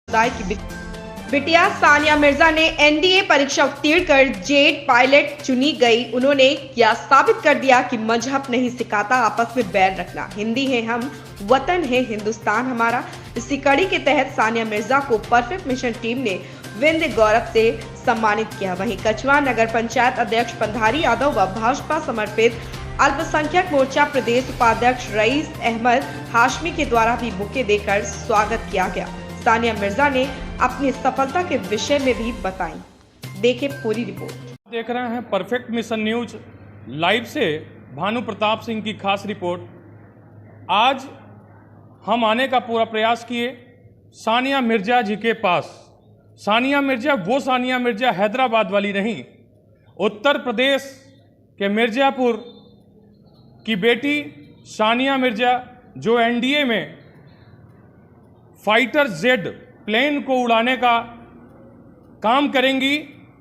समुदाय की बिटिया सानिया मिर्जा ने एनडीए परीक्षा उत्तीर्ण कर जेट पायलट चुनी गई। उन्होंने क्या साबित कर दिया कि मजहब नहीं सिखाता आपस में बैर रखना, हिंदी है हम, वतन है हिंदुस्तान हमारा। इसी कड़ी के तहत सानिया मिर्जा को परफेक्ट मिशन टीम ने विंध्य गौरव से सम्मानित किया। वहीं कछवा नगर पंचायत अध्यक्ष पंधारी यादव व भाजपा समर्पित अल्पसंख्यक मोर्चा प्रदेश उपाध्यक्ष रईस अहमद हाशमी के द्वारा भी बुके देकर स्वागत किया गया। सानिया मिर्जा ने अपनी सफलता के विषय में भी बताई। देखें पूरी रिपोर्ट। देख रहे हैं परफेक्ट मिशन न्यूज लाइव से भानु प्रताप सिंह की खास रिपोर्ट। आज हम आने का पूरा प्रयास किए सानिया मिर्जा जी के पास। सानिया मिर्जा वो सानिया मिर्जा हैदराबाद वाली नहीं, उत्तर प्रदेश के मिर्जापुर की बेटी सानिया मिर्जा, जो एनडीए में फाइटर जेड प्लेन को उड़ाने का काम करेंगी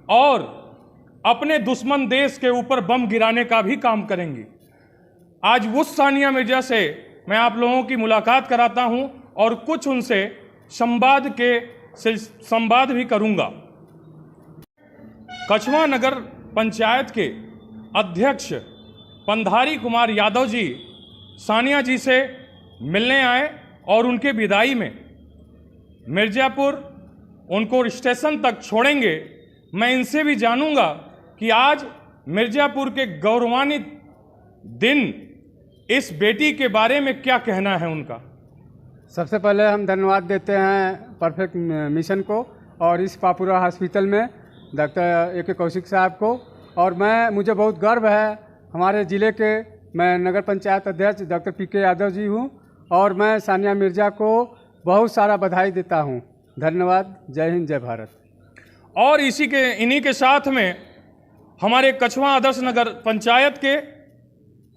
और अपने दुश्मन देश के ऊपर बम गिराने का भी काम करेंगी। आज उस सानिया मिर्जा से मैं आप लोगों की मुलाकात कराता हूं और कुछ उनसे संवाद भी करूंगा। कछवा नगर पंचायत के अध्यक्ष पंधारी कुमार यादव जी सानिया जी से मिलने आए और उनके विदाई में मिर्जापुर उनको स्टेशन तक छोड़ेंगे। मैं इनसे भी जानूंगा कि आज मिर्जापुर के गौरवान्वित दिन इस बेटी के बारे में क्या कहना है उनका। सबसे पहले हम धन्यवाद देते हैं परफेक्ट मिशन को और इस पापुरा हॉस्पिटल में डॉक्टर ए.के. कौशिक साहब को। और मुझे बहुत गर्व है हमारे ज़िले के, मैं नगर पंचायत अध्यक्ष डॉक्टर पी.के. यादव जी हूँ और मैं सानिया मिर्जा को बहुत सारा बधाई देता हूँ। धन्यवाद। जय हिंद, जय भारत। और इन्हीं के साथ में हमारे कछवा आदर्श नगर पंचायत के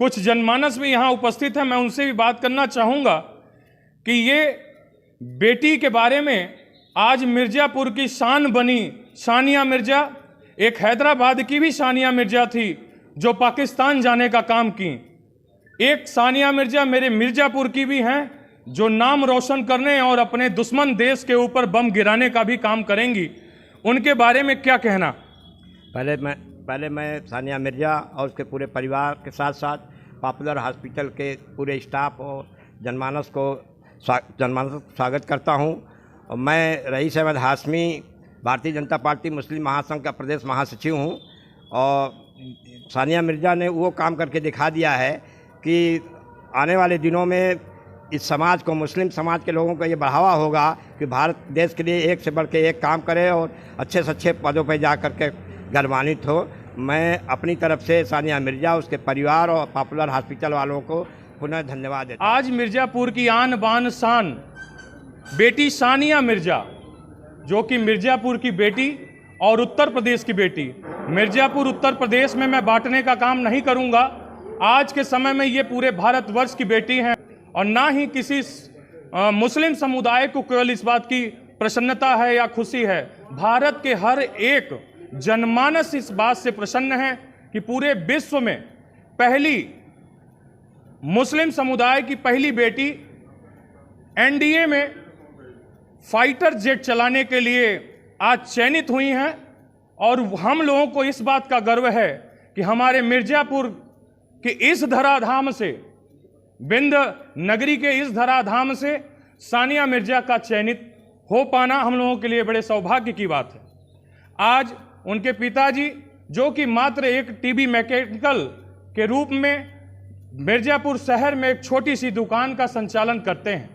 कुछ जनमानस भी यहाँ उपस्थित हैं। मैं उनसे भी बात करना चाहूँगा कि ये बेटी के बारे में आज मिर्जापुर की शान बनी सानिया मिर्जा, एक हैदराबाद की भी सानिया मिर्जा थी जो पाकिस्तान जाने का काम की। एक सानिया मिर्जा मेरे मिर्जापुर की भी हैं जो नाम रोशन करने और अपने दुश्मन देश के ऊपर बम गिराने का भी काम करेंगी। उनके बारे में क्या कहना। पहले मैं सानिया मिर्जा और उसके पूरे परिवार के साथ साथ पॉपुलर हॉस्पिटल के पूरे स्टाफ और जनमानस को स्वागत करता हूं। और मैं रईस अहमद हाशमी, भारतीय जनता पार्टी मुस्लिम महासंघ का प्रदेश महासचिव हूं। और सानिया मिर्जा ने वो काम करके दिखा दिया है कि आने वाले दिनों में इस समाज को, मुस्लिम समाज के लोगों को ये बढ़ावा होगा कि भारत देश के लिए एक से बढ़ के एक काम करे और अच्छे से अच्छे पदों पर जा कर के गौरवान्वित हो। मैं अपनी तरफ से सानिया मिर्जा, उसके परिवार और पॉपुलर हॉस्पिटल वालों को पुनः धन्यवाद देता हूं। आज मिर्जापुर की आन बान शान बेटी सानिया मिर्जा, जो कि मिर्जापुर की बेटी और उत्तर प्रदेश की बेटी। मिर्जापुर उत्तर प्रदेश में मैं बांटने का काम नहीं करूंगा। आज के समय में ये पूरे भारतवर्ष की बेटी हैं और ना ही किसी मुस्लिम समुदाय को केवल इस बात की प्रसन्नता है या खुशी है। भारत के हर एक जनमानस इस बात से प्रसन्न है कि पूरे विश्व में पहली मुस्लिम समुदाय की पहली बेटी एनडीए में फाइटर जेट चलाने के लिए आज चयनित हुई हैं। और हम लोगों को इस बात का गर्व है कि हमारे मिर्जापुर के इस धराधाम से, विंध्य नगरी के इस धराधाम से सानिया मिर्जा का चयनित हो पाना हम लोगों के लिए बड़े सौभाग्य की बात है। आज उनके पिताजी, जो कि मात्र एक टीबी मैकेनिकल के रूप में मिर्जापुर शहर में एक छोटी सी दुकान का संचालन करते हैं,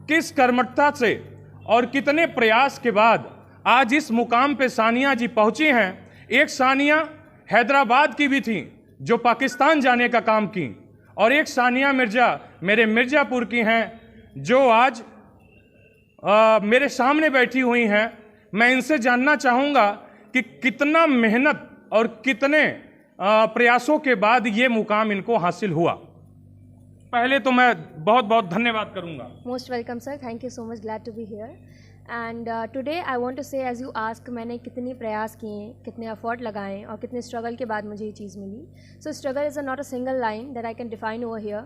किस कर्मठता से और कितने प्रयास के बाद आज इस मुकाम पे सानिया जी पहुंची हैं। एक सानिया हैदराबाद की भी थी जो पाकिस्तान जाने का काम की, और एक सानिया मिर्जा मेरे मिर्जापुर की हैं जो आज मेरे सामने बैठी हुई हैं। मैं इनसे जानना चाहूँगा कि कितना मेहनत और कितने प्रयासों के बाद ये मुकाम इनको हासिल हुआ। पहले तो मैं बहुत बहुत धन्यवाद करूँगा। Most welcome sir, thank you so much, glad to be here. And today I want to say, as you ask, मैंने कितने प्रयास किए, कितने एफर्ट लगाए और कितने स्ट्रगल के बाद मुझे ये चीज़ मिली। So struggle is not a single line that I can define over here,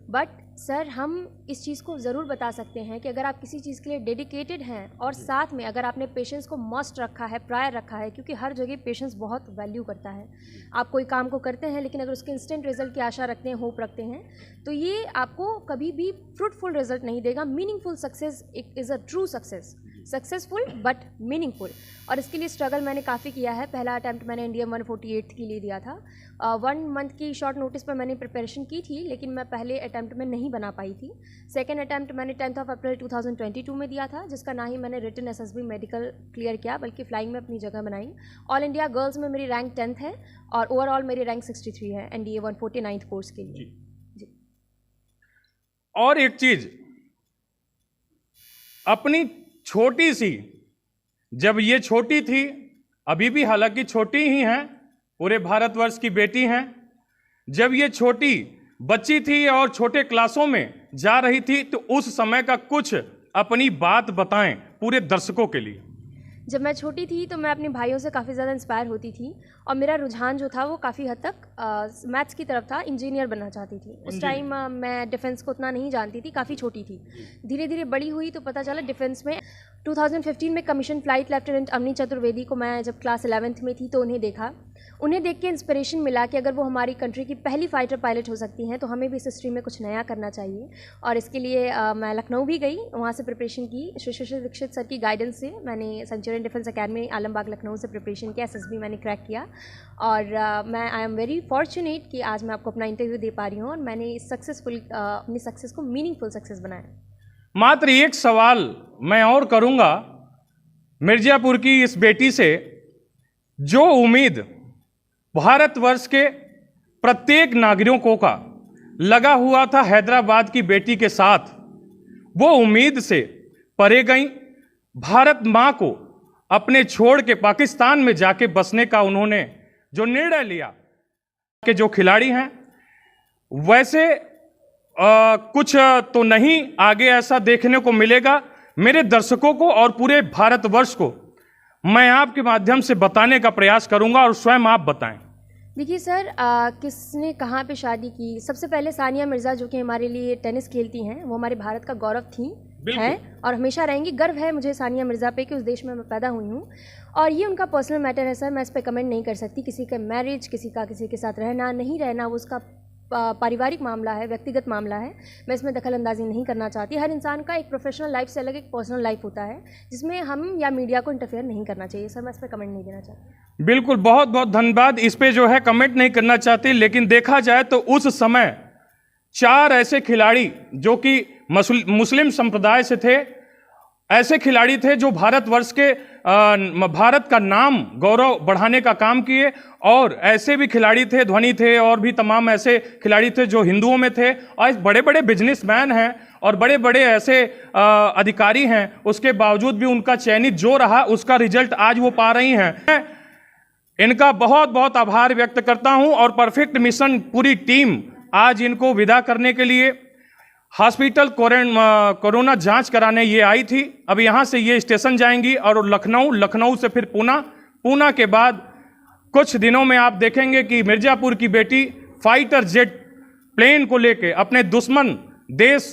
but sir, हम इस चीज़ को ज़रूर बता सकते हैं कि अगर आप किसी चीज़ के लिए डेडिकेटेड हैं और साथ में अगर आपने पेशेंस को मस्ट रखा है, प्रायर रखा है, क्योंकि हर जगह पेशेंस बहुत वैल्यू करता है। आप कोई काम को करते हैं लेकिन अगर उसके इंस्टेंट रिजल्ट की आशा रखते हैं, होप रखते हैं, तो ये आपको कभी भी फ्रूटफुल रिजल्ट नहीं देगा। Meaningful success is a true success, successful but meaningful. और इसके लिए स्ट्रगल मैंने काफ़ी किया है। पहला अटैम्प्ट मैंने NDA 148 के लिए दिया था। 1 मंथ की शॉर्ट नोटिस पर मैंने प्रिपरेशन की थी, लेकिन मैं पहले अटैम्प्ट में नहीं बना पाई थी। सेकंड अटैम्प्ट मैंने 10 अप्रैल 2022 में दिया था, जिसका ना ही मैंने रिटन SSB मेडिकल क्लियर किया बल्कि फ्लाइंग में अपनी जगह बनाई। ऑल इंडिया गर्ल्स में मेरी रैंक 10th है और ओवरऑल मेरी रैंक 63 है NDA 149 कोर्स के लिए। जी। और एक चीज, अपनी छोटी सी, जब ये छोटी थी, अभी भी हालांकि छोटी ही हैं, पूरे भारतवर्ष की बेटी हैं, जब ये छोटी बच्ची थी और छोटे क्लासों में जा रही थी, तो उस समय का कुछ अपनी बात बताएं पूरे दर्शकों के लिए। जब मैं छोटी थी तो मैं अपने भाइयों से काफ़ी ज़्यादा इंस्पायर होती थी और मेरा रुझान जो था वो काफ़ी हद तक मैथ्स की तरफ था। इंजीनियर बनना चाहती थी। उस टाइम मैं डिफेंस को उतना नहीं जानती थी, काफ़ी छोटी थी। धीरे धीरे बड़ी हुई तो पता चला डिफेंस में 2015 में commission flight lieutenant Avani Chaturvedi को मैं जब क्लास 11th में थी तो उन्हें देखा। उन्हें देख के इंस्पिरेशन मिला कि अगर वो हमारी कंट्री की पहली फाइटर पायलट हो सकती हैं तो हमें भी इस हिस्ट्री में कुछ नया करना चाहिए। और इसके लिए मैं लखनऊ भी गई, वहाँ से प्रिपरेशन की। श्री शिशिर दीक्षित सर की गाइडेंस से मैंने Centurion defence academy Alambagh Lucknow से प्रिपरेशन किया। SSB मैंने क्रैक किया और मैं आई एम वेरी फॉर्चुनेट कि आज मैं आपको अपना इंटरव्यू दे पा रही हूँ और मैंने इस अपनी सक्सेस को मीनिंगफुल सक्सेस बनाया। मात्र एक सवाल मैं और करूँगा मिर्ज़ापुर की इस बेटी से, जो उम्मीद भारतवर्ष के प्रत्येक नागरिकों का लगा हुआ था हैदराबाद की बेटी के साथ, वो उम्मीद से परे गई। भारत माँ को अपने छोड़ के पाकिस्तान में जाके बसने का उन्होंने जो निर्णय लिया, कि जो खिलाड़ी हैं वैसे कुछ तो नहीं आगे ऐसा देखने को मिलेगा। मेरे दर्शकों को और पूरे भारतवर्ष को मैं आपके माध्यम से बताने का प्रयास करूंगा और स्वयं आप बताएं। देखिए सर, किसने कहाँ पे शादी की? सबसे पहले सानिया मिर्ज़ा, जो कि हमारे लिए टेनिस खेलती हैं, वो हमारे भारत का गौरव थी, हैं और हमेशा रहेंगी। गर्व है मुझे सानिया मिर्ज़ा पे कि उस देश में मैं पैदा हुई हूँ और ये उनका पर्सनल मैटर है सर, मैं इस पर कमेंट नहीं कर सकती। किसी का मैरिज, किसी का किसी के साथ रहना नहीं रहना, वो उसका पारिवारिक मामला है, व्यक्तिगत मामला है। मैं इसमें दखल अंदाजी नहीं करना चाहती। हर इंसान का एक प्रोफेशनल लाइफ से अलग एक पर्सनल लाइफ होता है, जिसमें हम या मीडिया को इंटरफेयर नहीं करना चाहिए। सर, मैं इस पर कमेंट नहीं देना चाहती। बिल्कुल, बहुत बहुत धन्यवाद। इस पे जो है कमेंट नहीं करना चाहती, लेकिन देखा जाए तो उस समय 4 ऐसे खिलाड़ी जो कि मुस्लिम संप्रदाय से थे, ऐसे खिलाड़ी थे जो भारतवर्ष के भारत का नाम गौरव बढ़ाने का काम किए, और ऐसे भी खिलाड़ी थे, ध्वनि थे, और भी तमाम ऐसे खिलाड़ी थे जो हिंदुओं में थे, और बड़े बड़े बिजनेसमैन हैं और बड़े बड़े ऐसे अधिकारी हैं। उसके बावजूद भी उनका चयनित जो रहा उसका रिजल्ट आज वो पा रही हैं। मैं इनका बहुत बहुत आभार व्यक्त करता हूं और परफेक्ट मिशन पूरी टीम आज इनको विदा करने के लिए हॉस्पिटल कोरोना जांच कराने ये आई थी। अब यहाँ से ये स्टेशन जाएंगी और लखनऊ से फिर पूना के बाद कुछ दिनों में आप देखेंगे कि मिर्ज़ापुर की बेटी फाइटर जेट प्लेन को लेके अपने दुश्मन देश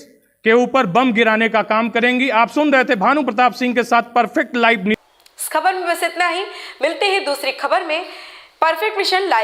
के ऊपर बम गिराने का काम करेंगी। आप सुन रहे थे भानु प्रताप सिंह के साथ परफेक्ट लाइव न्यूज। इस खबर में बस इतना ही। मिलते हैं दूसरी खबर में। Perfect mission live.